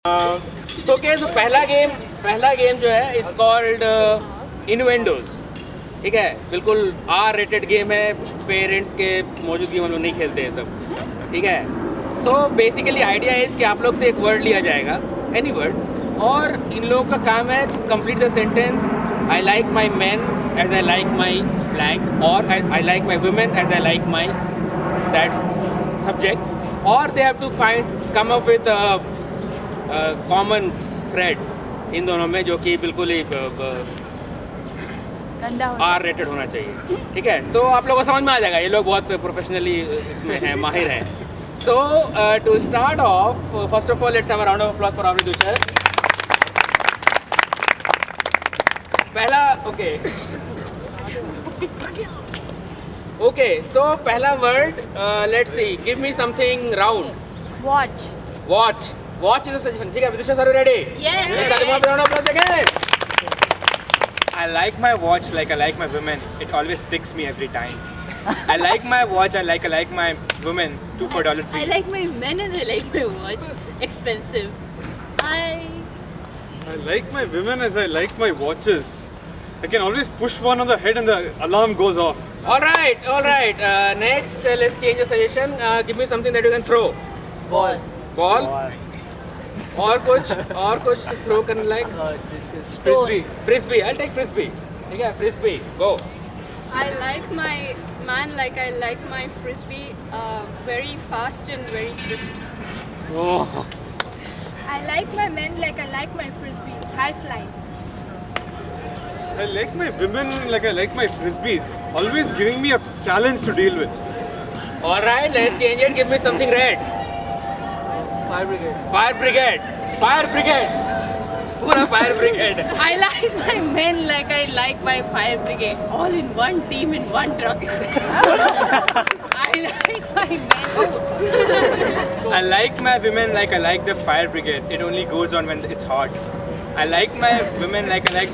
सो पहला गेम जो है इट्स कॉल्ड इनवेंडोज. ठीक है, बिल्कुल R-rated गेम है. पेरेंट्स के मौजूदगी में हम लोग नहीं खेलते हैं सब. ठीक है, सो बेसिकली आइडिया इज कि आप लोग से एक वर्ड लिया जाएगा, एनी वर्ड, और इन लोगों का काम है complete the sentence I like my man as I like my blank, और I like my women as I like my that subject, और they have to find come up with common thread इन दोनों में, जो कि बिल्कुल ही R-rated होना चाहिए. ठीक है, सो आप लोगों को समझ में आ जाएगा, ये लोग बहुत प्रोफेशनली इसमें हैं, माहिर हैं. So to start off, first of all let's have a round of applause for our दूसर. पहला ओके, सो पहला word, let's see, give me something round. Watch is a suggestion. ठीक है, Vidusha sir, ready? Yes. round of applause again. I like my watch like I like my women. It always ticks me every time. I like my watch. I like my women. $2 for $3. I like my men and I like my watch. Expensive. I like my women as I like my watches. I can always push one on the head and the alarm goes off. All right. Next, let's change the suggestion. Give me something that you can throw. Ball. और कुछ throw करने like. Frisbee. I'll take frisbee. ठीक है, frisbee. Go. I like my man like I like my frisbee, very fast and very swift. Oh. I like my men like I like my frisbee, high flying. I like my women like I like my frisbees. Always giving me a challenge to deal with. All right, let's change it. Give me something red. Fire brigade. पूरा fire brigade. I like my men like I like my fire brigade. All in one team in one truck. I like my men. I like my women like I like the fire brigade. It only goes on when it's hot. I like my women like I like.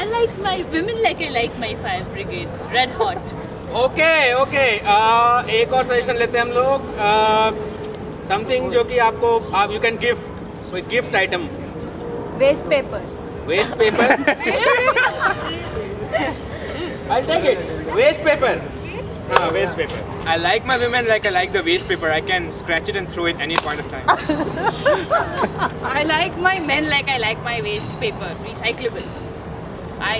I like my women like I like my fire brigade. Red hot. Okay. एक और suggestion लेते हैं हम लोग. Something जो कि आपको you can gift, कोई gift item. Waste paper. I'll take it. Waste paper. Waste paper. I like my women like I like the waste paper. I can scratch it and throw it any point of time. I like my men like I like my waste paper. Recyclable. I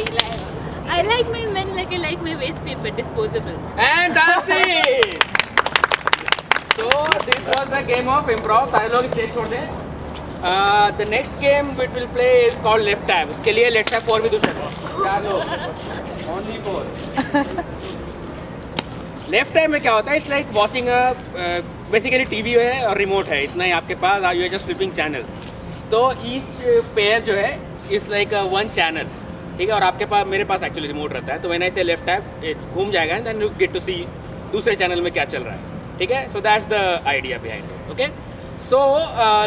like my men like I like my waste paper. Disposable. And that's it. So this was the game of improv. सारे लोग stage छोड़ दें. The next game which we'll play is called left tab. उसके लिए let's have 4 with दूसरे. 4 लोग. Only 4. Left time में क्या होता है? It's like watching basically TV है और रिमोट है, इतना ही आपके पास. You are just flipping channels. तो ईच पेयर जो है इज लाइक वन चैनल. ठीक है, और आपके पास, मेरे पास एक्चुअली रिमोट रहता है, तो व्हेन आई से लेफ्ट टैप घूम जाएगा and then you get to see दूसरे चैनल में क्या चल रहा है. ठीक है, so that's the idea behind it. Okay, so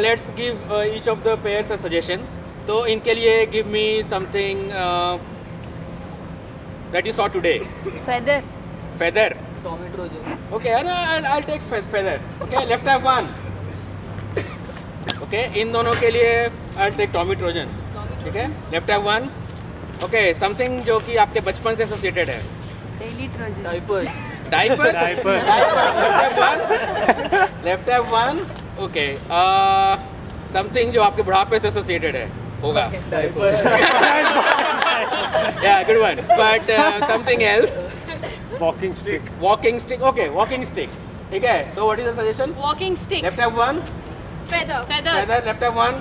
let's give each of the pairs a suggestion. तो इनके लिए give me something that you saw today. Feather. Okay, I'll take feather. Okay, left have 1. Okay, इन दोनों के लिए I'll take Tommy Trojan. ठीक है, left have 1. Okay, something जो कि आपके बचपन से associated है. Diapers. Left have 1. Okay. Something जो आपके बुढ़ापे से associated है होगा. Yeah, good one. But something else. Walking stick. Okay, walking stick. ठीक है. So what is the suggestion? Walking stick. Left have 1. Feather. Feather. Left have 1.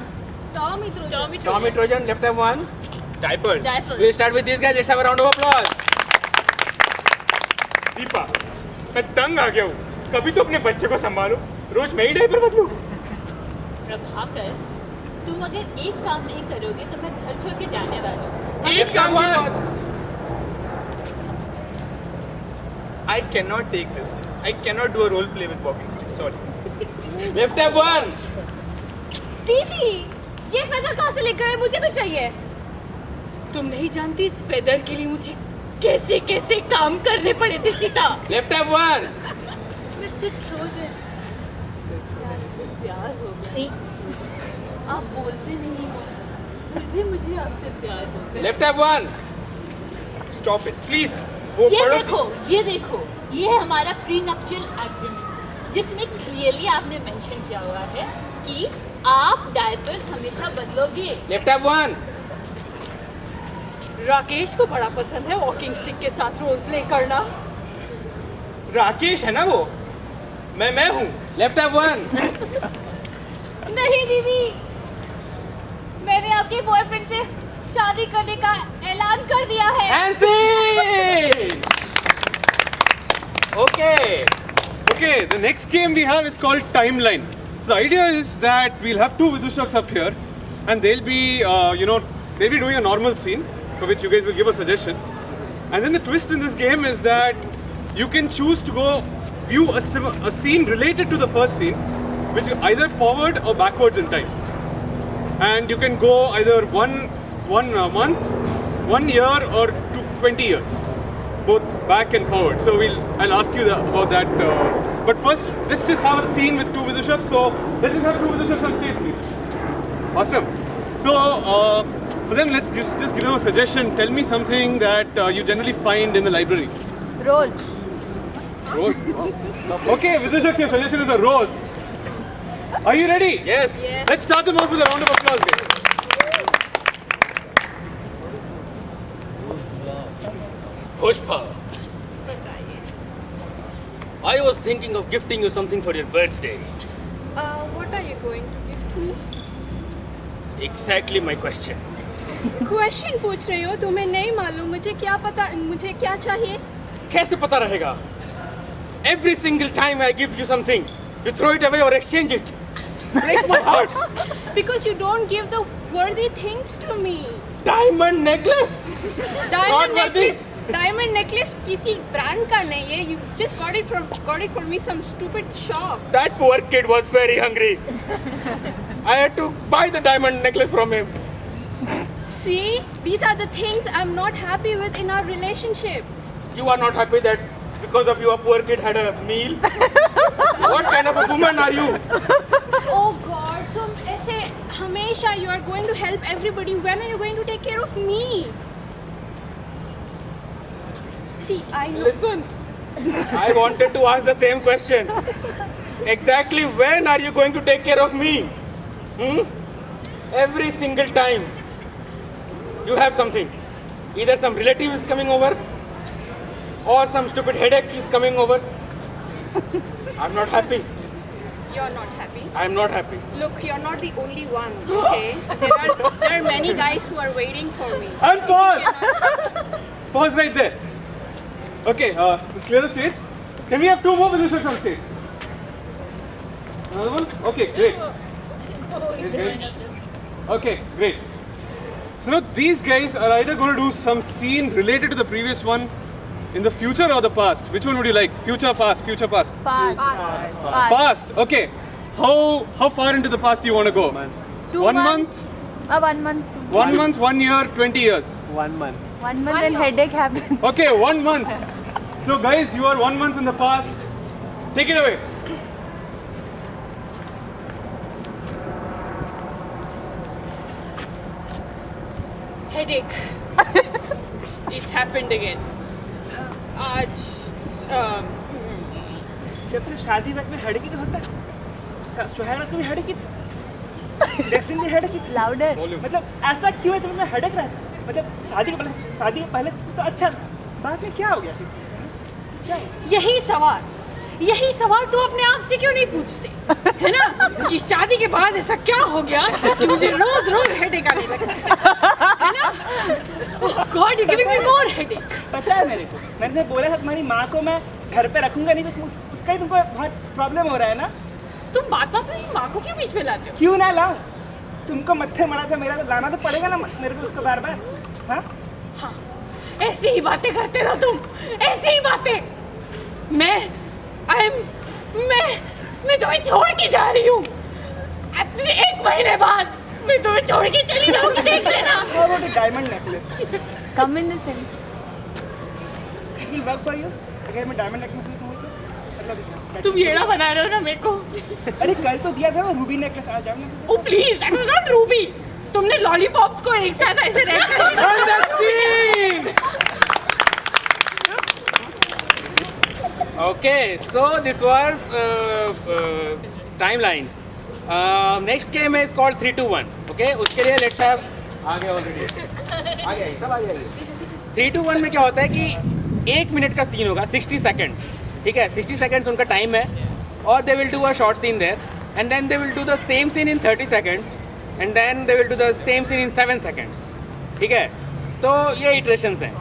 Tommy Trojan. Tommy Trojan. Left have 1. Diapers. We'll start with these guys. Let's have a round of applause. Deepa, मैं तंग आ गया हूँ. कभी तो अपने बच्चे को संभालो. रोज मैं ही डायपर बदलूं. प्रभाकर, तुम अगर एक काम नहीं करोगे तो मैं घर छोड़ के जाने वाला हूँ. एक काम और. I cannot take this. I cannot do a role play with walking stick. Sorry. Left have 1. दीदी, ये फेदर कहाँ से लेकर आए? मुझे भी चाहिए. तुम नहीं जानती इस फेदर के लिए मुझे कैसे कैसे काम करने पड़े थे Sita. Left have 1. Mister Trojan, प्यार हो गया. आप बोलते नहीं हो, फिर भी मुझे आपसे प्यार हो गया। Left have one. Stop it, please. वो ये पढ़ो। देखो, ये देखो, ये है हमारा प्रीनप्टियल एग्रीमेंट, जिसमें क्लियरली आपने मेंशन किया हुआ है कि आप डायपर्स हमेशा बदलोगे। Left have one. राकेश को बड़ा पसंद है वॉकिंग स्टिक के साथ रोल प्ले करना। राकेश है ना वो? मैं हूँ। Left have one. नहीं दीदी, मैंने आपके बॉयफ्रेंड से शादी करने का ऐलान कर दिया है। Hansi. Okay, the next game we have is called Timeline. So the idea is that we'll have two Vidushaks up here, and they'll be, they'll be doing a normal scene for which you guys will give a suggestion. And then the twist in this game is that you can choose to go view a scene related to the first scene, which is either forward or backwards in time. And you can go either one month, 1 year, or 20 years. Both back and forward. So I'll ask you about that. But first, let's just have a scene with two Vidushaks. So let's just have two Vidushaks on stage, please. Awesome. So for them, let's just give them a suggestion. Tell me something that you generally find in the library. Rose. Rose. Okay, Vidushaks, your suggestion is a rose. Are you ready? Yes. Let's start them off with a round of applause, guys. Pushpa. I was thinking of gifting you something for your birthday. What are you going to gift me? Exactly my question. Question पूछ रही हो, तुम्हें नहीं मालूम, मुझे क्या पता, मुझे क्या चाहिए? कैसे पता रहेगा? Every single time I give you something, you throw it away or exchange it. Breaks my heart. Because you don't give the worthy things to me. Diamond necklace. Diamond Not worthy. necklace. Diamond necklace किसी brand का नहीं है. You just got it for me some stupid shop. That poor kid was very hungry. I had to buy the diamond necklace from him. See, these are the things I'm not happy with in our relationship. You are not happy that because of you a poor kid had a meal? What kind of a woman are you? Oh God, तुम ऐसे हमेशा you are going to help everybody. When are you going to take care of me? See, I know. Listen, I wanted to ask the same question. Exactly when are you going to take care of me? Every single time you have something. Either some relative is coming over or some stupid headache is coming over. I'm not happy. You're not happy. I'm not happy. Look, you're not the only one, okay? There are many guys who are waiting for me. And pause! Pause right there. Okay, let's clear the stage. Can we have two more Vidushaks on stage? Another one? Okay, great. Yes, guys. Okay, great. So now these guys are either going to do some scene related to the previous one in the future or the past. Which one would you like? Future, past, future, past? Past. Past. Okay. How far into the past do you want to go? 2 1 months. month? 1 month. 1 month, 1 year, 20 years. 1 month and headache happens. Okay, 1 month. So guys, you are 1 month in the past. Take it away. Headache. It's happened again. आज जब से शादी वक्त में headache ही तो होता है. सुहागरात को भी हेडेक ही था. डेफिनेटली हेडेक ही था. Louder. मतलब ऐसा क्यों है तुम्हें हेडेक रहता है? मतलब शादी के पहले तो अच्छा, बाद में क्या हो गया? क्या हो गया? यही सवाल तू अपने आप से क्यों नहीं पूछते, है ना? कि शादी के बाद ऐसा क्या हो गया कि मुझे रोज हेडेक आने लगता है ना? Oh god, you giving me more headache. पता है मेरे को, मैंने बोला था तुम्हारी माँ को मैं घर पे रखूंगा नहीं, तो उसका ही तुमको बहुत प्रॉब्लम हो रहा है ना. तुम बात में माँ को क्यों बीच में लाते हो? क्यों ना लाऊं? तुमको मत्थे मरा था मेरा, तो लाना तो पड़ेगा ना मेरे को उसको बार बार. हाँ, हाँ, ऐसी ही बातें करते रहो तुम, ऐसी ही बातें. मैं तुम्हें छोड़ के जा रही हूँ. 1 महीने बाद मैं तुम्हें छोड़ के चली जाऊंगी, देख लेना. How about a diamond necklace? Come in the center. It will work for you. अगर मैं डायमंड नेकलेस लूँ तो तुम येड़ा बना रहे हो ना मेरे को। अरे कल तो दिया था ना रूबी नेकलेस, आज जाओ ना। Oh please, that was not Ruby. तुमने लॉलीपॉप्स को एक साथ ऐसे रैप कर Okay, so this was timeline. Next game is called 3, 2, 1. Okay, उसके लिए let's have आगे already. आगे सब आगे 3, 2, 1 में क्या होता है कि 1 मिनट का सीन होगा 60 seconds. ठीक है, 60 seconds उनका टाइम है और they will do a short scene there and then they will do the same scene in 30 seconds and then they will do the same scene in 7 seconds. ठीक है, तो ये iterations हैं.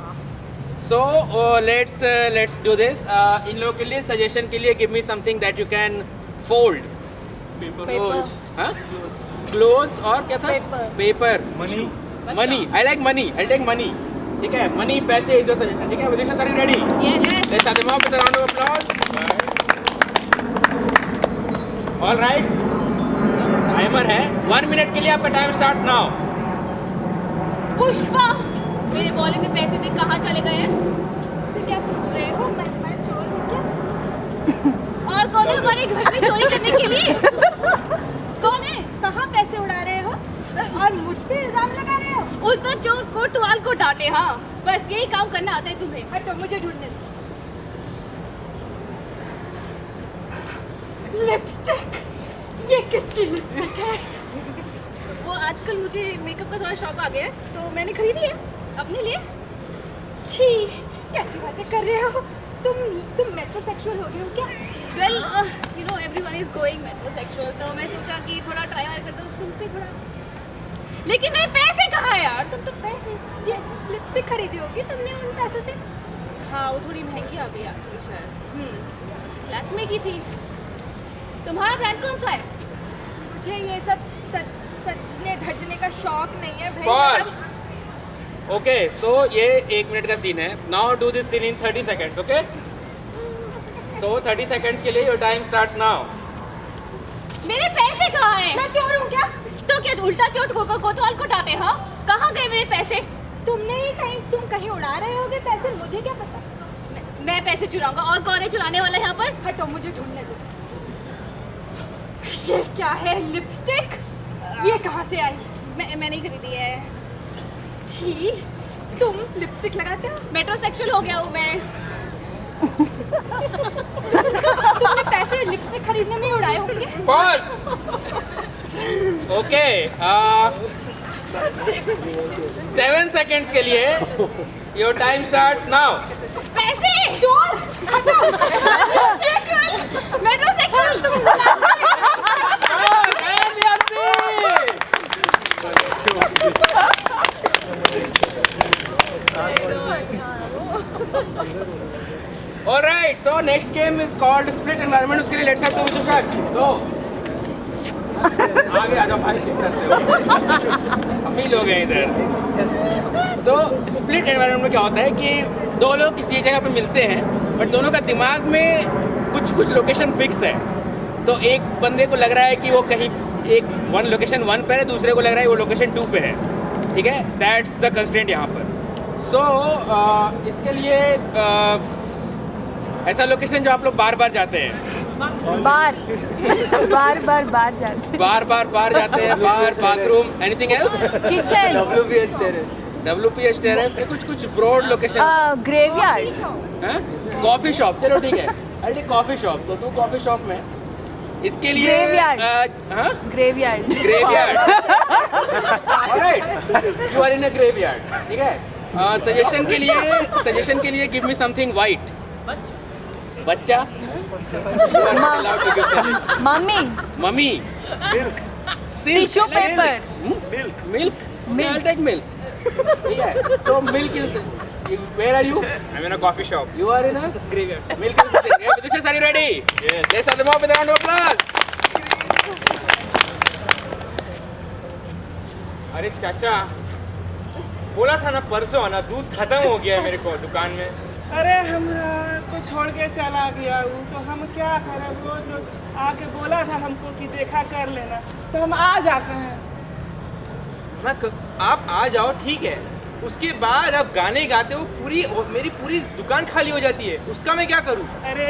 So let's do this. इन लोगों के लिए suggestion के लिए give me something that you can fold. Paper. हाँ? Clothes और क्या था? Paper. Paper. Money. I like money. I'll take money. ठीक है. Money पैसे is your suggestion. ठीक है. Vidisha sir ready? Yes. Let's have them up with a round of applause. All right. Timer है. 1 minute के लिए आपका time starts now. पुष्पा, मेरे वॉलेट में पैसे थे, कहाँ चले गए हैं? से क्या पूछ रहे हो? मैं चोर हूँ क्या? और कौन है हमारे घर में चोरी करने के लिए? कौन है? कहाँ पैसे उड़ा रहे हो? और मुझ पे इल्जाम लगा रहे हो? उल्टा चोर को टुवाल को डांटे, हाँ। बस यही काम करना आता है तुम्हें। हटो, मुझे ढूंढने दो। लिपस्टिक, ये किसकी लिपस्टिक है? वो आजकल मुझे मेकअप का थोड़ा शौक आ गया है, तो मैंने खरीदी है अपने लिए। छी, कैसी बातें कर रहे हो? तुम मेट्रोसेक्सुअल हो गए हो क्या? Well, you know everyone is going metrosexual, तो मैं सोचा कि थोड़ा ट्राई और कर दो तुम पे थोड़ा। लेकिन मेरे पैसे कहाँ है यार? तुम तो पैसे ये लिपस्टिक खरीदी होगी तुमने उन पैसों से। हाँ, वो थोड़ी महंगी आ गई आजकल शायद। लैक्मे की थी। तुम्हारा ब्रांड कौन सा है? मुझे ये सब सजने धजने का शौक नहीं है भाई। Pause. Okay, so ये 1 मिनट का सीन है. Now do this scene in 30 seconds, okay? So 30 seconds के लिए your time starts now. मेरे पैसे कहाँ हैं? मैं चोर हूँ क्या? तो क्या उल्टा चोट कोतवाल को डांटे, हाँ? कहाँ गए मेरे पैसे? तुम कहीं उड़ा रहे होगे पैसे, मुझे क्या पता? मैं पैसे चुराऊंगा, और कौन है चुराने वाला यहाँ पर? हटो, मुझे ढूंढने दो। ये क्या है? लिपस्टिक? ये कहाँ से आई? मैं नहीं खरीदी है। छी, तुम लिपस्टिक लगाते हो? मेट्रोसेक्सुअल हो गया हूँ मैं। तुमने पैसे लिपस्टिक खरीदने में उड़ाए होंगे। Pause. Okay. 7 seconds के लिए your time starts now. पैसे चोर, हटो। मेट्रोसेक्सुअल तुम All right, so next game is called split environment. उसके लिए let's have two shots. So आगे आ जाओ भाई, सीख करते हो। हम ही लोग हैं इधर। तो split environment में क्या होता है कि दो लोग किसी एक जगह पे मिलते हैं, बट दोनों का दिमाग में कुछ लोकेशन फिक्स है। तो एक बंदे को लग रहा है कि वो कहीं लोकेशन 1 पर है, दूसरे को लग रहा है वो लोकेशन 2 पे है। ठीक है, दैट्स द कंस्ट्रेंट यहाँ पर। सो इसके लिए ऐसा लोकेशन जो आप लोग बार बार जाते हैं। बार जाते। बार जाते हैं, bathroom, anything else? Kitchen. WPH terrace में कुछ broad location. Graveyard. Coffee shop, चलो ठीक है, अरे कॉफी शॉप, तो तू कॉफी शॉप में इसके लिए graveyard. Alright, you are in a graveyard. ठीक है, सजेशन के लिए गिव मी समथिंग वाइट। बच्चा। Mummy. Tissue paper. Milk. I'll take milk. ठीक है, so milk is. Where are you? I'm in a coffee shop. You are in a Graveyard. milk. This is are you ready? Yes. Let's have them up with a round of applause. अरे चाचा, बोला था ना परसों आना, दूध खत्म हो गया है मेरे को दुकान में। अरे हमरा को छोड़ के चला गया हूँ, तो हम क्या करें? रोज आके बोला था हमको कि देखा कर लेना, तो हम आ जाते हैं। आप आ जाओ ठीक है, उसके बाद आप गाने गाते हो, मेरी पूरी दुकान खाली हो जाती है, उसका मैं क्या करूँ? अरे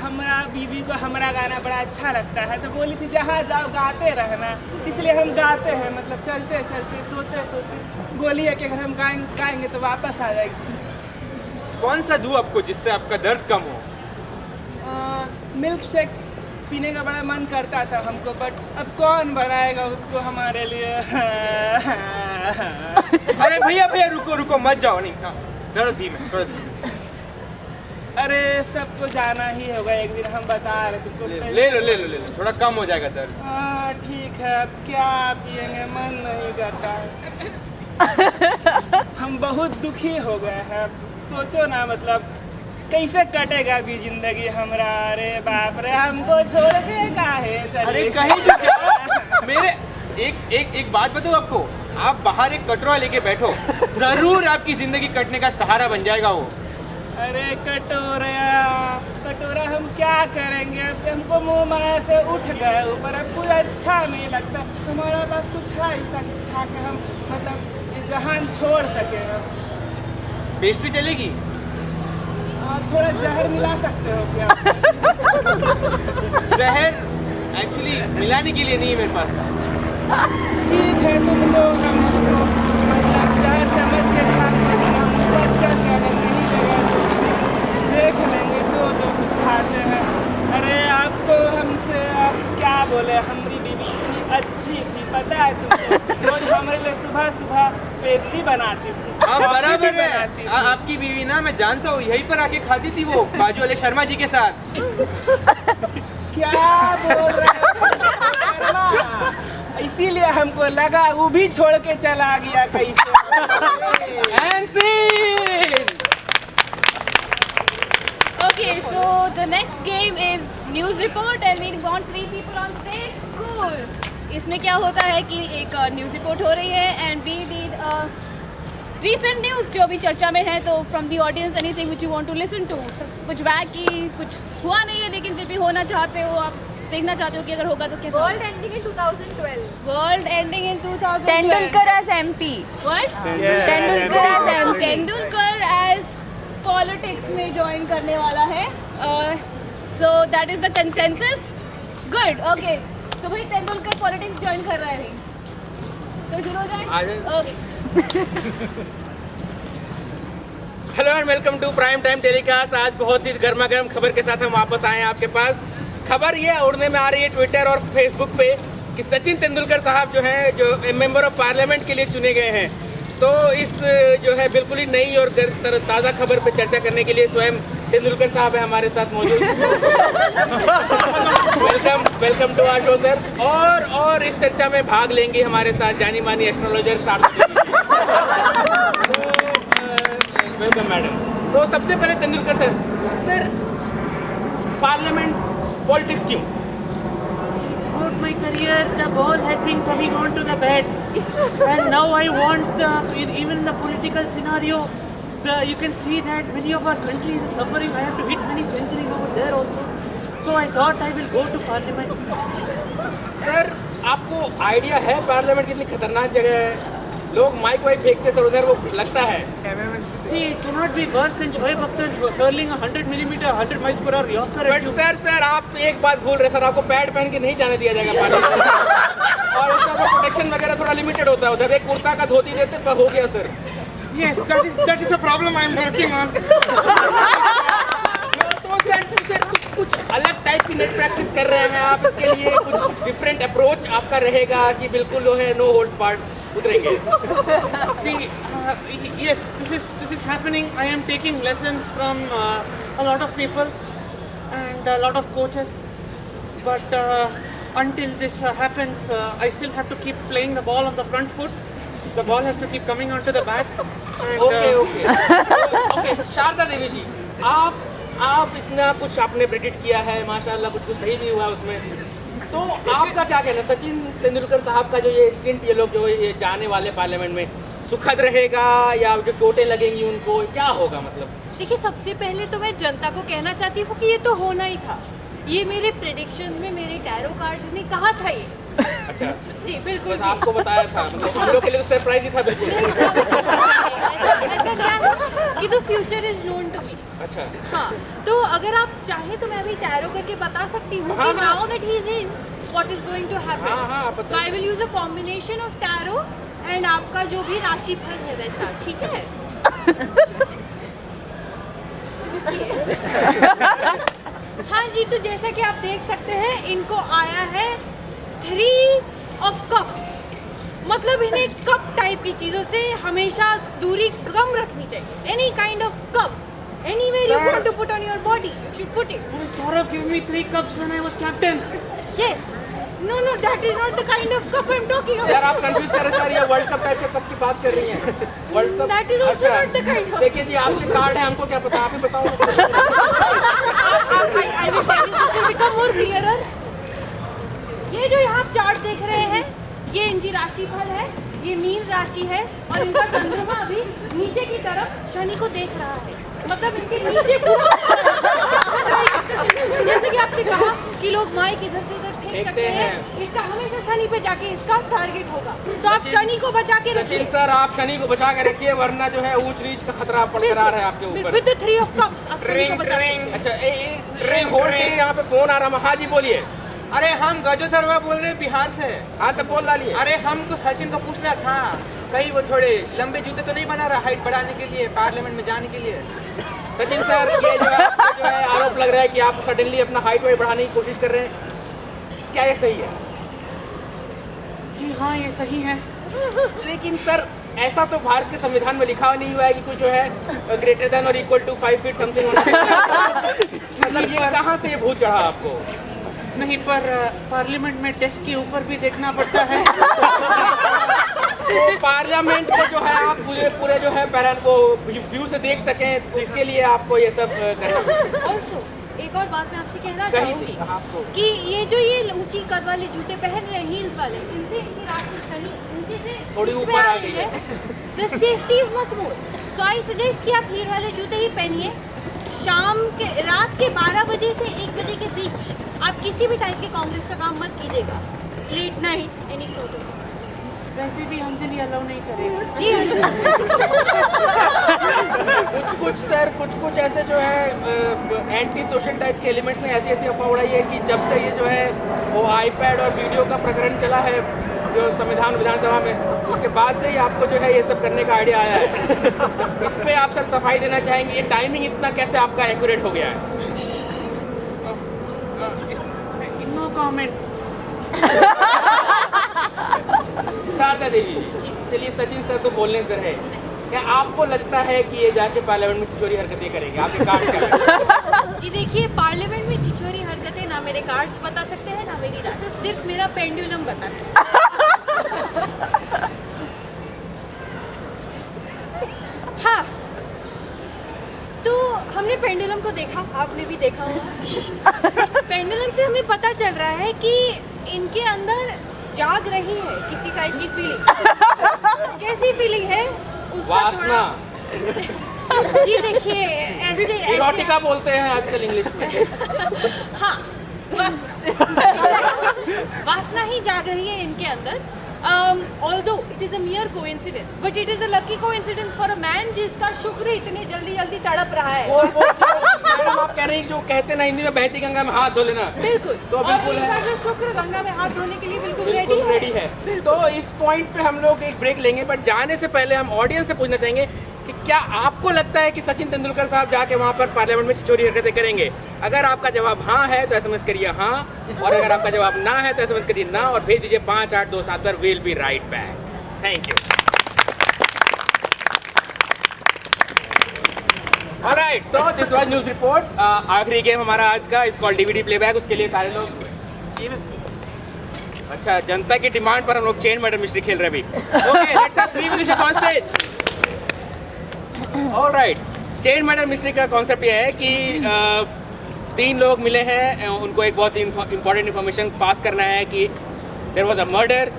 हमारा बीवी को हमारा गाना बड़ा अच्छा लगता है, तो बोली थी जहाँ जाओ गाते रहना, इसलिए हम गाते हैं, मतलब चलते चलते सोते सोते बोली है कि अगर हम गाएंगे तो वापस आ जाएगी। कौन सा दूँ आपको जिससे आपका दर्द कम हो? मिल्क शेक पीने का बड़ा मन करता था हमको, बट अब कौन बनाएगा उसको हमारे लिए। अरे भैया रुको मत जाओ, नहीं हाँ, थोड़ा धीमे। अरे सबको जाना ही होगा एक दिन, हम बता रहे तुमको। ले लो, थोड़ा कम हो जाएगा दर्द। हाँ ठीक है, अब क्या पिएंगे, मन नहीं करता है। हम बहुत दुखी हो गए हैं, सोचो ना, मतलब कैसे कटेगा भी जिंदगी हमरा। अरे बाप रे, हमको छोड़ के काहे चले? अरे कहीं भी जाओ, मेरे एक बात बताऊँ आपको, आप बाहर एक कटोरा लेके बैठो, जरूर आपकी जिंदगी कटने का सहारा बन जाएगा वो। अरे कटोरा हम क्या करेंगे, अब हमको मुँह माया से उठ गए ऊपर, अब कुछ अच्छा नहीं लगता। हमारा पास कुछ है ऐसा खा के हम मतलब ये जहान छोड़ सके। पेस्ट्री चलेगी? थोड़ा जहर मिला सकते हो क्या? जहर एक्चुअली मिलाने के लिए नहीं है मेरे पास। ठीक है, तुम तो हम उसको मतलब जहर समझ के खाते हैं, हम ऊपर चल गए, अगर नहीं लगा तो देख लेंगे तो कुछ खाते हैं। अरे आप तो हमसे, आप क्या बोले, हमारी बीवी इतनी अच्छी थी, पता है तुमको, रोज हमारे लिए सुबह सुबह पेस्ट्री बनाती थी। आप कॉफी बराबर भी है, बनाती थी। आपकी बीवी ना, मैं जानता हूँ, यहीं पर आके खाती थी वो बाजू वाले शर्मा जी के साथ। क्या बोल रहे हो? इसीलिए हमको लगा वो भी छोड़ के चला गया कैसे। Okay, so the next game is news report and we want 3 people on stage. Cool. इसमें क्या होता है कि एक न्यूज़ रिपोर्ट हो रही है and we need recent news जो भी चर्चा में है, तो from the audience anything which you want to listen to. कुछ वैकी, कुछ हुआ नहीं है लेकिन फिर भी होना चाहते हो, आप देखना चाहते हो कि अगर होगा तो कैसा। World ending in 2012. World ending in 2012। Tendulkar as MP. What? Yeah. Tendulkar as MP. Tendulkar as politics में ज्वाइन करने वाला है, so that is the consensus. Good, okay, तो भाई तेंदुलकर पॉलिटिक्स ज्वाइन कर रहा है, तो शुरू हो जाए। Okay, hello and welcome to prime time telecast. आज बहुत ही गर्मा गर्म खबर के साथ हम वापस आए हैं आपके पास। खबर ये उड़ने में आ रही है ट्विटर और फेसबुक पे कि सचिन तेंदुलकर साहब जो हैं, जो मेंबर ऑफ पार्लियामेंट के लिए चुने गए हैं। तो इस जो है बिल्कुल ही नई और ताज़ा खबर पे चर्चा करने के लिए स्वयं तेंदुलकर साहब है हमारे साथ मौजूद। Welcome to our show sir. और इस चर्चा में भाग लेंगे हमारे साथ जानी मानी एस्ट्रोलॉजर शारदा। Welcome madam. तो सबसे पहले तेंदुलकर सर पार्लियामेंट पॉलिटिक्स क्यों? Throughout my career, the ball has been coming onto the bat, and now I want even in the political scenario, you can see that many of our countries is suffering. I have to hit many centuries over there also. So I thought I will go to parliament. Sir आपको idea है parliament कितनी खतरनाक जगह है? लोग mic वाइक फेंकते sir उधर, वो लगता है। See, it cannot be worse than Shoaib Akhtar hurling 100 millimeter, 100 miles per hour Yorker at but you. Sir आप एक बात भूल रहे सर, आपको पैड पहन के नहीं जाने दिया जाएगा पार्लियामेंट। और उसका वो प्रोटेक्शन वगैरह थोड़ा लिमिटेड होता है उधर, एक कुर्ता का धोती देते पर हो गया sir. Yes, that is a problem I am working on. तो सर कुछ अलग टाइप की नेट प्रैक्टिस कर रहे हैं आप, इसके लिए कुछ डिफरेंट अप्रोच आपका रहेगा कि बिल्कुल जो है नो होल्ड्स बार्ड उतरेंगे? See, yes, this is happening. I am taking lessons from a lot of people and a lot of coaches. But until this happens, I still have to keep playing the ball on the front foot. The ball has to keep coming onto the bat. And, okay Sharda Devi ji, आप इतना कुछ आपने predict किया है, माशाल्लाह कुछ सही भी हुआ उसमें। तो आपका क्या कहना है सचिन तेंदुलकर साहब का जो ये स्टिंट, ये लोग जो ये जाने वाले पार्लियामेंट में, सुखद रहेगा या जो चोटें लगेंगी उनको, क्या होगा मतलब? देखिए, सबसे पहले तो मैं जनता को कहना चाहती हूँ कि ये तो होना ही था। ये मेरे प्रेडिक्शंस में मेरे टैरो कार्ड्स ने कहा था ये। अच्छा जी बिल्कुल तो आपको बताया था, मतलब हम लोग के लिए तो सरप्राइज ही था बिल्कुल। कि the future is known to me. अच्छा हाँ, तो अगर आप चाहें तो मैं अभी टैरो करके बता सकती हूँ कि now that he is in what is going to happen. तो I will use a combination of tarot and आपका जो भी राशि फल है वैसा, ठीक है? हाँ जी, तो जैसा कि आप देख सकते हैं इनको आया है 3 ऑफ कप्स, मतलब इन्हें कप टाइप की चीज़ों से हमेशा दूरी कम रखनी चाहिए। Any kind of cup, anywhere you want to put on your body, you should put it. Saurav gave me 3 cups when I was captain. Yes. No, that is not the kind of cup I'm talking about. Sir आप confuse कर रहे हैं sir, ये world cup type के cup की बात कर रही हैं। World cup That is also not the kind of. देखिए जी, आपके कार्ड है, हमको क्या पता, आप ही बताओ। I will tell you, this will become more clearer. ये जो यहाँ आप चार्ट देख रहे हैं, ये इनकी राशिफल है, ये मीन राशि है और इनका चंद्रमा अभी नीचे की तरफ शनि को देख रहा है, मतलब इनके नीचे पूरा जैसे कि आपने कहा कि लोग माइक इधर से उधर फेंक सकते हैं, इसका हमेशा शनि पे जाके इसका टारगेट होगा, तो आप शनि को बचा के रखिए। सचिन सर आप शनि को बचा के रखिए, वरना जो है ऊंच नीच का खतरा बरकरार है आपके ऊपर। विद द 3 ऑफ कप्स आप शनि को बचा सकते हैं। अच्छा होल्ड करिए, यहाँ पे फोन आ रहा है। हाँ जी बोलिए। अरे हम गजोधरवा बोल रहे हैं बिहार से। हाँ तो बोल डालिए। अरे हमको सचिन को पूछना था, कहीं वो थोड़े लंबे जूते तो नहीं बना रहा हाइट बढ़ाने के लिए, पार्लियामेंट में जाने के लिए? सचिन सर ये जो है आरोप लग रहा है कि आप सडनली अपना हाइट वाइट बढ़ाने की कोशिश कर रहे हैं, क्या ये सही है? जी हाँ, ये सही है। लेकिन सर ऐसा तो भारत के संविधान में लिखा नहीं हुआ है कि कोई जो है ग्रेटर देन और इक्वल टू 5 फीट समथिंग होना चाहिए। मतलब ये कहाँ से ये भूत चढ़ा आपको? नहीं, पर पार्लियामेंट में डेस्क के ऊपर भी देखना पड़ता है। तो पार्लियामेंट को जो है आप पूरे जो है पैरल को व्यू से देख सकें, जिसके लिए आपको ये सब करना। ऑल्सो एक और बात मैं आपसे कहना चाहूँगी कि ये ऊंची कद वाले जूते पहन रहे हैं, हील्स वाले, इनसे इनकी राशि शनि नीचे से थोड़ी बीच में ऊपर आ रही गई है। The safety is much more, so I suggest कि आप हील वाले जूते ही पहनिए। रात के 12 बजे से 1 बजे के बीच आप किसी भी टाइप के कांग्रेस का काम मत कीजिएगा। Late night any sort of, वैसे भी अंजलि अलाउ नहीं करेगी। जी कुछ ऐसे जो है एंटी सोशल टाइप के एलिमेंट्स ने ऐसी अफवाह उड़ाई है कि जब से ये जो है वो आईपैड और वीडियो का प्रकरण चला है जो संविधान विधानसभा में, उसके बाद से ही आपको जो है ये सब करने का आइडिया आया है। इस पे आप सर सफाई देना चाहेंगे, ये टाइमिंग इतना कैसे आपका एक्यूरेट हो गया है? No comment. शारदा देवी जी, चलिए सचिन सर तो बोलने से रहे, क्या आपको लगता है कि ये जाके पार्लियामेंट में छिछोरी हरकतें करेंगे? आपके कार्ड क्या? जी देखिए, पार्लियामेंट में छिछोरी हरकतें ना मेरे कार्ड्स बता सकते हैं ना मेरी राशि, सिर्फ मेरा पेंडुलम बता सकता है। हाँ, तो हमने पेंडुलम को देखा, आपने भी देखा होगा। पेंडुलम से हमें पता चल रहा है कि इनके अंदर जाग रही है किसी टाइप की फीलिंग। कैसी फीलिंग है? उसका वासना। जी देखिए, ऐसे इरोटिका बोलते हैं आजकल इंग्लिश में। हाँ, वासना ही जाग रही है इनके अंदर। Although it is a mere coincidence, but it is a lucky coincidence for a man जिसका शुक्र इतनी जल्दी तड़प रहा है। मैडम आप कह रही हैं जो कहते ना हिंदी में बहती गंगा में हाथ धो लेना। बिल्कुल, तो बिल्कुल और इनका है, जो शुक्र गंगा में हाथ धोने के लिए बिल्कुल रेडी रेडी है। तो इस पॉइंट पे हम लोग एक ब्रेक लेंगे, बट जाने से पहले हम ऑडियंस से पूछना चाहेंगे कि क्या आपको लगता है कि सचिन तेंदुलकर साहब जाके वहाँ पर पार्लियामेंट में छिछोरी हरकतें करेंगे? अगर आपका जवाब हाँ है तो SMS करिए हाँ, और अगर आपका जवाब ना है तो SMS करिए ना, और भेज दीजिए 5827 पर। Will be right back. Thank you. Alright, so this was news report. आखिरी गेम हमारा आज का इज कॉल्ड DVD प्लेबैक। उसके लिए सारे लोग अच्छा, जनता की डिमांड पर हम लोग चेन मर्डर मिस्ट्री खेल रहे हैं अभी। Okay, let's have 3 wishes on stage. Alright, chain murder mystery का कॉन्सेप्ट ये है कि 3 लोग मिले हैं, उनको एक बहुत इंपॉर्टेंट इन्फॉर्मेशन पास करना है कि there was a murder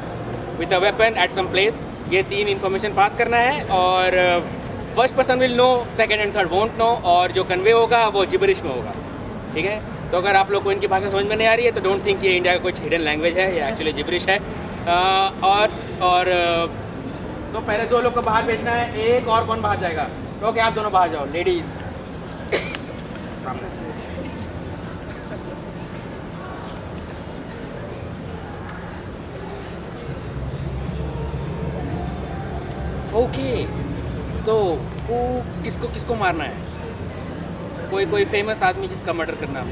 with a weapon at some place. ये 3 इन्फॉर्मेशन पास करना है और first person will know, second and third won't know, और जो कन्वे होगा वो जिबरिश में होगा। ठीक है, तो अगर आप लोग को इनकी भाषा समझ में नहीं आ रही है तो डोंट थिंक ये इंडिया का कुछ हिडन लैंग्वेज है, ये एक्चुअली जिबरिश है। तो पहले 2 लोग को बाहर भेजना है। एक और कौन बाहर जाएगा? ओके आप दोनों बाहर जाओ लेडीज ओके तो वो किसको किसको मारना है कोई फेमस आदमी जिसका मर्डर करना है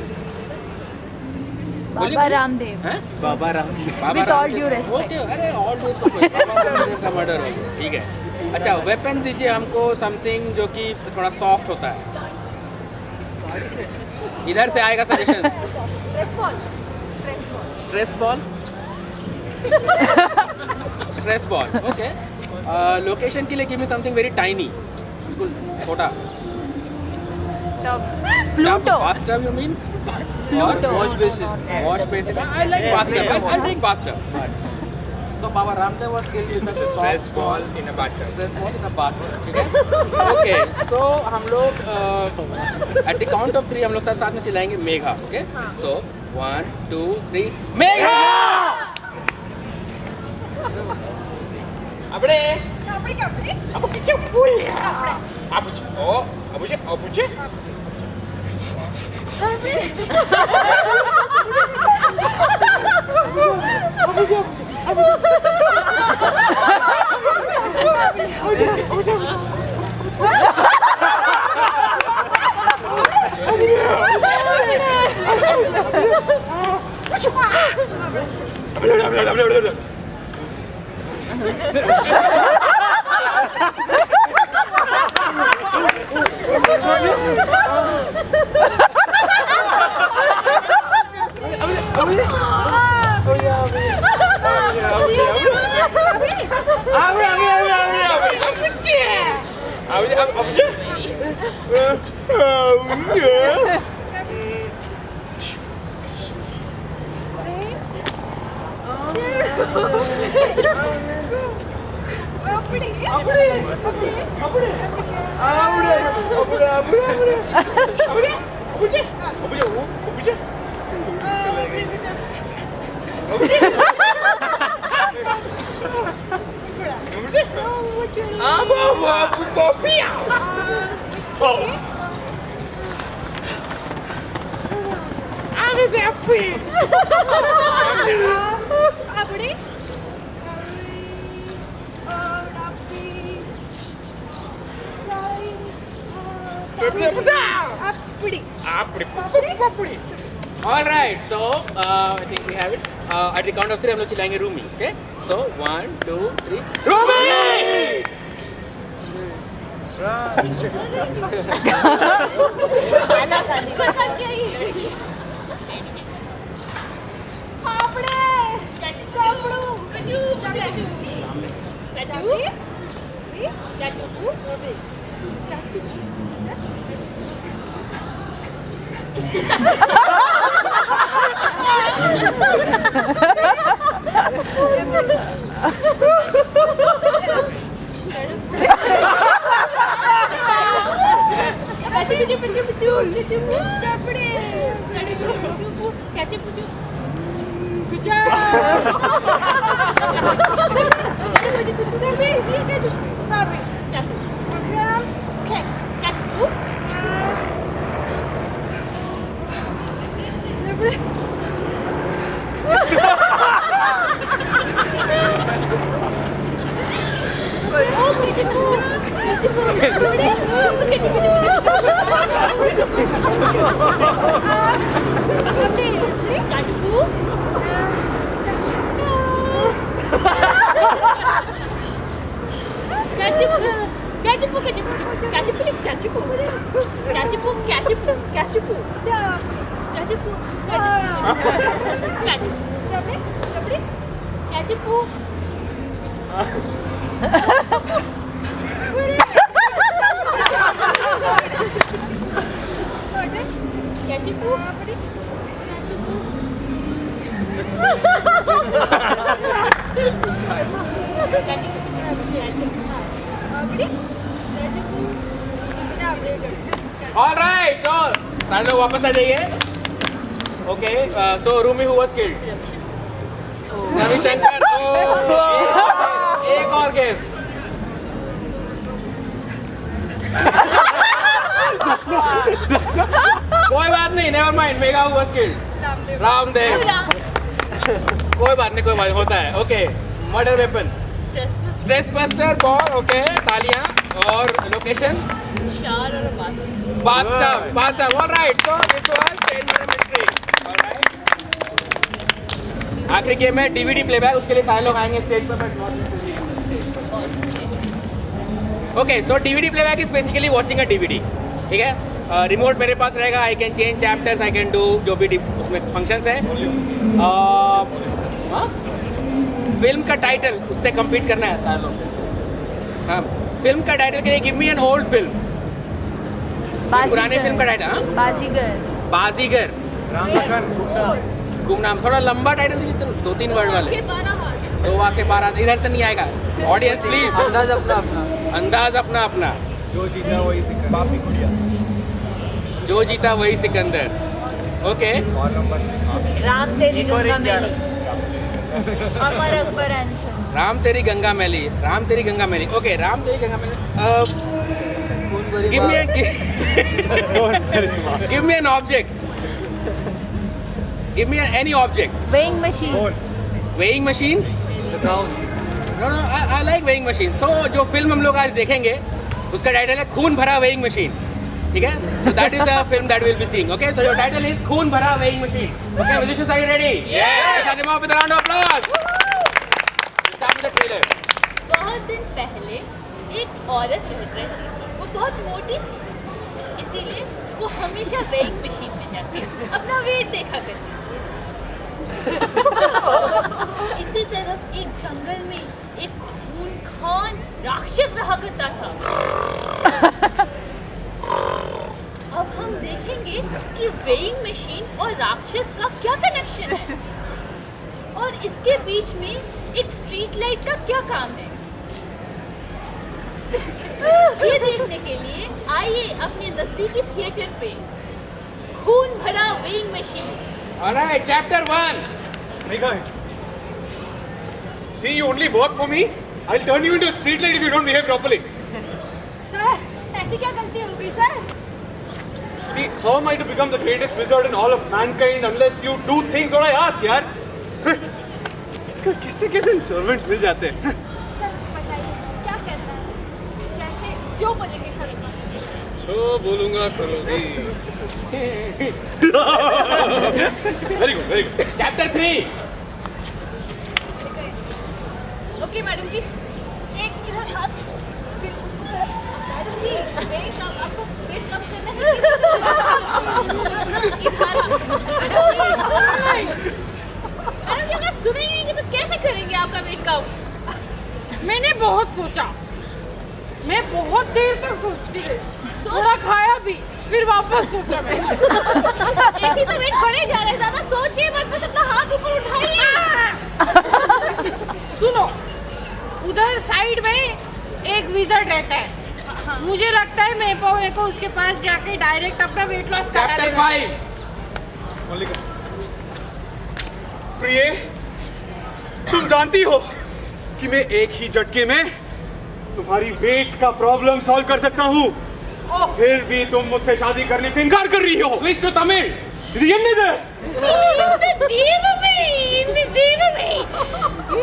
बाबा रामदेव हैं Baba Ramdev. Baba With all Ramdev. due respect. Okay अरे all due respect Baba Ramdev का मर्डर हो गया ठीक है अच्छा वेपन दीजिए हमको समथिंग जो कि थोड़ा सॉफ्ट होता है इधर से आएगा suggestions stress ball stress ball okay location के लिए give me something very tiny बिल्कुल छोटा Pluto bathtub you mean Pluto. wash basin I like bathtub I like bathtub so Baba Ramdev was killed with a Stress soft ball in a bathtub. stress ball in a bathtub ठीक है okay so हम लोग at the count of 3 हम लोग साथ में चिल्लाएंगे Megha okay so 1 2 3 Megha Abre. Kapri. Abuche. Oh, abuche. All right, so I think we have it. At the count of 3 हम लोग चिल्लाएंगे Rumi, okay? So 1 2 3 Rumi! All right, so सारे लोग वापस आ जाइए. Okay, so Rumi who was killed? Ravishankar. एक और guess. कोई बात नहीं, never mind, mega who was killed? Ramdev. कोई बात नहीं, होता है। Okay, murder weapon, stress buster ball. Okay, तालियां। और location bathtub. Alright, so this was 10 minute mystery. Alright, आखिरी गेम है डीवीडी प्लेबैक। उसके लिए सारे लोग आएंगे स्टेज पर, but not necessary. Okay, so DVD playback is basically watching a DVD. ठीक है, रिमोट मेरे पास रहेगा, I can change chapters, I can do जो भी उसमें फंक्शंस है। फिल्म का टाइटल उससे compete करना है सारे लोग। हाँ, फिल्म का टाइटल के लिए give me an old film. पुराने फिल्म का टाइटल। हाँ, बाजीगर। गुम नाम। थोड़ा लंबा टाइटल दीजिए, 2-3 वर्ड वाले। 2 आंखें 12। इधर से नहीं आएगा। ऑडियंस प्लीज, अंदाज अपना अपना। जो जीता वही Sikandar. Okay, Ram Teri Ganga Maili, Amar Akbar anthem. Ram Teri Ganga Maili, Ram Teri Ganga Maili. Okay, Ram Teri Ganga Maili. Give me an object, give me any object. Weighing machine. Weighing machine? No, I like weighing machine. So जो फिल्म हम लोग आज देखेंगे उसका टाइटल है खून भरा वेइंग मशीन। ठीक है, so that is the film that we'll be seeing. Okay, so your title is खून भरा weighing machine. Okay, Vidusha, are you ready? Yes. Start them off with a round of applause. Start with the trailer. बहुत दिन पहले एक औरत रहती थी। वो बहुत मोटी थी, इसीलिए वो हमेशा वेइंग मशीन में जाके अपना वेट देखा करती थी। इसी तरफ एक जंगल में एक खूनखान राक्षस रहा करता था। अब हम देखेंगे कि वेइंग मशीन और राक्षस का क्या कनेक्शन है और इसके बीच में एक स्ट्रीट लाइट का क्या काम है। ये देखने के लिए आइए अपने नजदीकी थिएटर पे खून भरा weighing machine. Alright, chapter 1. Megha, see, you only work for me. I'll turn you into a street light if you don't behave properly. Sir, ऐसी क्या गलती हो गई sir? See, how am I to become the greatest wizard in all of mankind unless you do things what I ask, यार? इसका कैसे servants मिल जाते हैं? सर बताइए क्या कहना है? जैसे जो बोलेंगे करूँगा। जो बोलूँगा करोगी। Very good, very good. Chapter 3. Okay madam ji, एक इधर हाथ, फिर मैडम जी वेट कम, आपको वेट कम करना है। इधर मैडम जी अगर सुनेंगे तो कैसे करेंगे आपका वेट कम? मैंने बहुत सोचा, मैं बहुत देर तक सोचती रही, थोड़ा खाया भी, फिर वापस सोचा मैंने। ऐसे तो वेट बढ़े जा रहा है, ज्यादा सोचिए मत, बस अपना हाथ ऊपर उठाइए। सुनो, उधर साइड में एक विज़र्ड रहता है। मुझे लगता है मैं को उसके पास जाके डायरेक्ट अपना वेट लॉस करा Chapter लेगा। 5. प्रिय, तुम जानती हो कि मैं एक ही झटके में तुम्हारी वेट का प्रॉब्लम सॉल्व कर सकता हूँ। फिर भी तुम मुझसे शादी करने से इनकार कर रही हो। Switch to Tamil. ಇದು ಎನ್ನಿದೆ?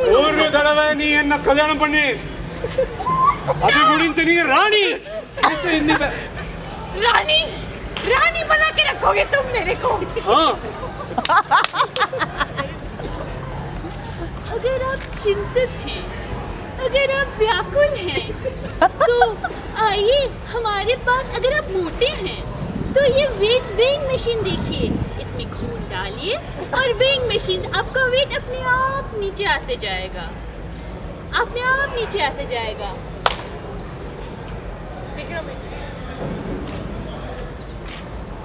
ಮೂರು ತಡವೆ ನೀನ್ನ ಕಲ್ಯಾಣ ಪಣ್ಣಿ ಅದು ಗುరించి ನೀ ರಾಣಿ। Switch to Hindi. रानी, रानी बना के रखोगे तुम मेरे को? हाँ। अगर आप चिंतित हैं, अगर आप व्याकुल हैं, तो आइए हमारे पास। अगर आप मोटे हैं तो ये वेइंग मशीन देखिए, इसमें खून डालिए और वेइंग मशीन आपका वेट अपने आप नीचे आते जाएगा, अपने आप नीचे आते जाएगा।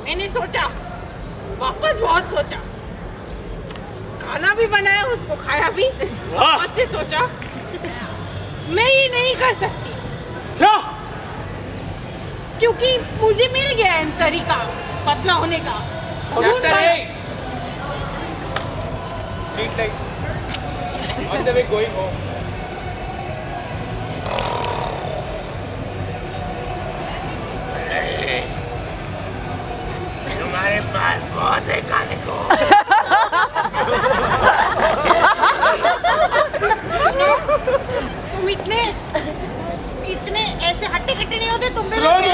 मैंने सोचा, वापस बहुत सोचा, खाना भी बनाया, उसको खाया भी, वापस से सोचा मैं ये नहीं कर सकती। क्या? क्योंकि मुझे मिल गया है तरीका पतला होने का। Chapter 8. Street light. On the way going home.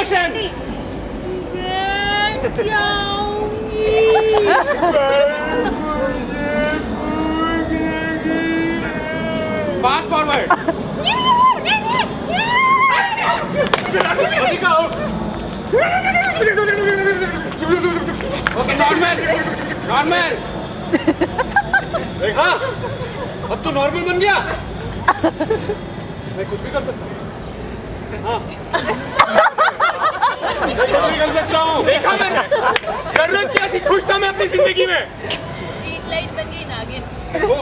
Question. Fast forward. Okay normal normal. देखा, अब तो नॉर्मल बन गया। मैं कुछ भी कर सकता हूँ। हाँ। मैं कुछ भी कर सकता हूँ। देखा मैंने, जरूरत क्या थी, खुश था मैं अपनी जिंदगी में। स्ट्रीट लाइट बन गई नागिन। देखो,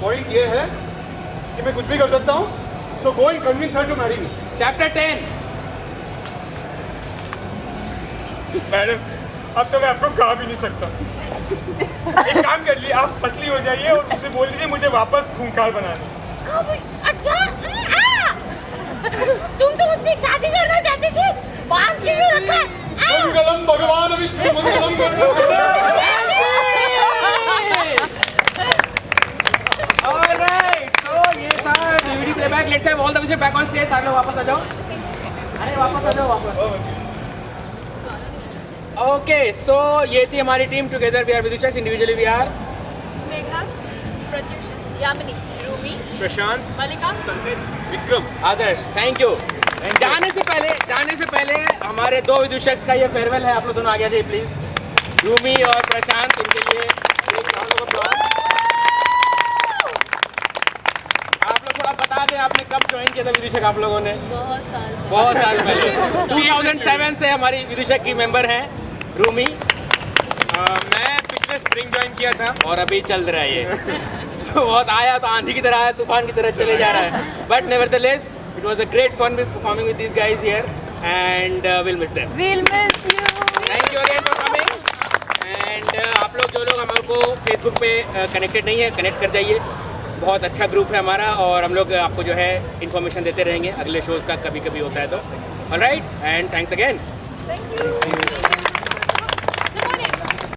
पॉइंट ये है कि मैं कुछ भी कर सकता हूँ। So go and convince her to marry me. Chapter 10। Madam, अब तो मैं आपको कहा भी नहीं सकता। एक काम कर लिए, आप पतली हो जाइए और उसे बोल दीजिए मुझे वापस खूंखार बनाना। अच्छा तुम तो मुझसे शादी करना चाहते थे, बांस क्यों रखा है? मंगलम भगवान विष्णु मंगलम ऑलराइट, तो ये था DVD playback. Let's have all the wishes back on stage. सारे लोग वापस आ जाओ। अरे वापस आ जाओ वापस। ओके, सो ये थी हमारी team. Together we are Vidushak, individually we are Megha, Pratyusha, Yamini, Rumi, Prashant, Malika, Vikram. Adarsh. Thank you. जाने से पहले हमारे दो विदुषक्स का ये फेयरवेल है। आप लोग दोनों आ गया जी प्लीज। रूमी और प्रशांत, इनके लिए एक round of applause। आप लोग थोड़ा बता दें आपने कब ज्वाइन किया था विदुषक आप लोगों ने? बहुत साल पहले 2007 से हमारी विदुषक की मेंबर हैं रूमी। मैं पिछले स्प्रिंग ज्वाइन किया था। और अभी चल रहा है ये। बहुत आया तो आंधी की तरह आया, तूफान की तरह चले जा रहा है। But nevertheless it was a great fun with performing with these guys here and will miss them. We'll miss you. Thank you again for coming. And आप लोग जो लोग हमारे को फेसबुक पे कनेक्टेड नहीं है, कनेक्ट कर जाइए। बहुत अच्छा ग्रुप है हमारा और हम लोग आपको जो है इन्फॉर्मेशन देते रहेंगे अगले शोज़ का, कभी कभी होता है तो। Alright, and thanks again. Thank you.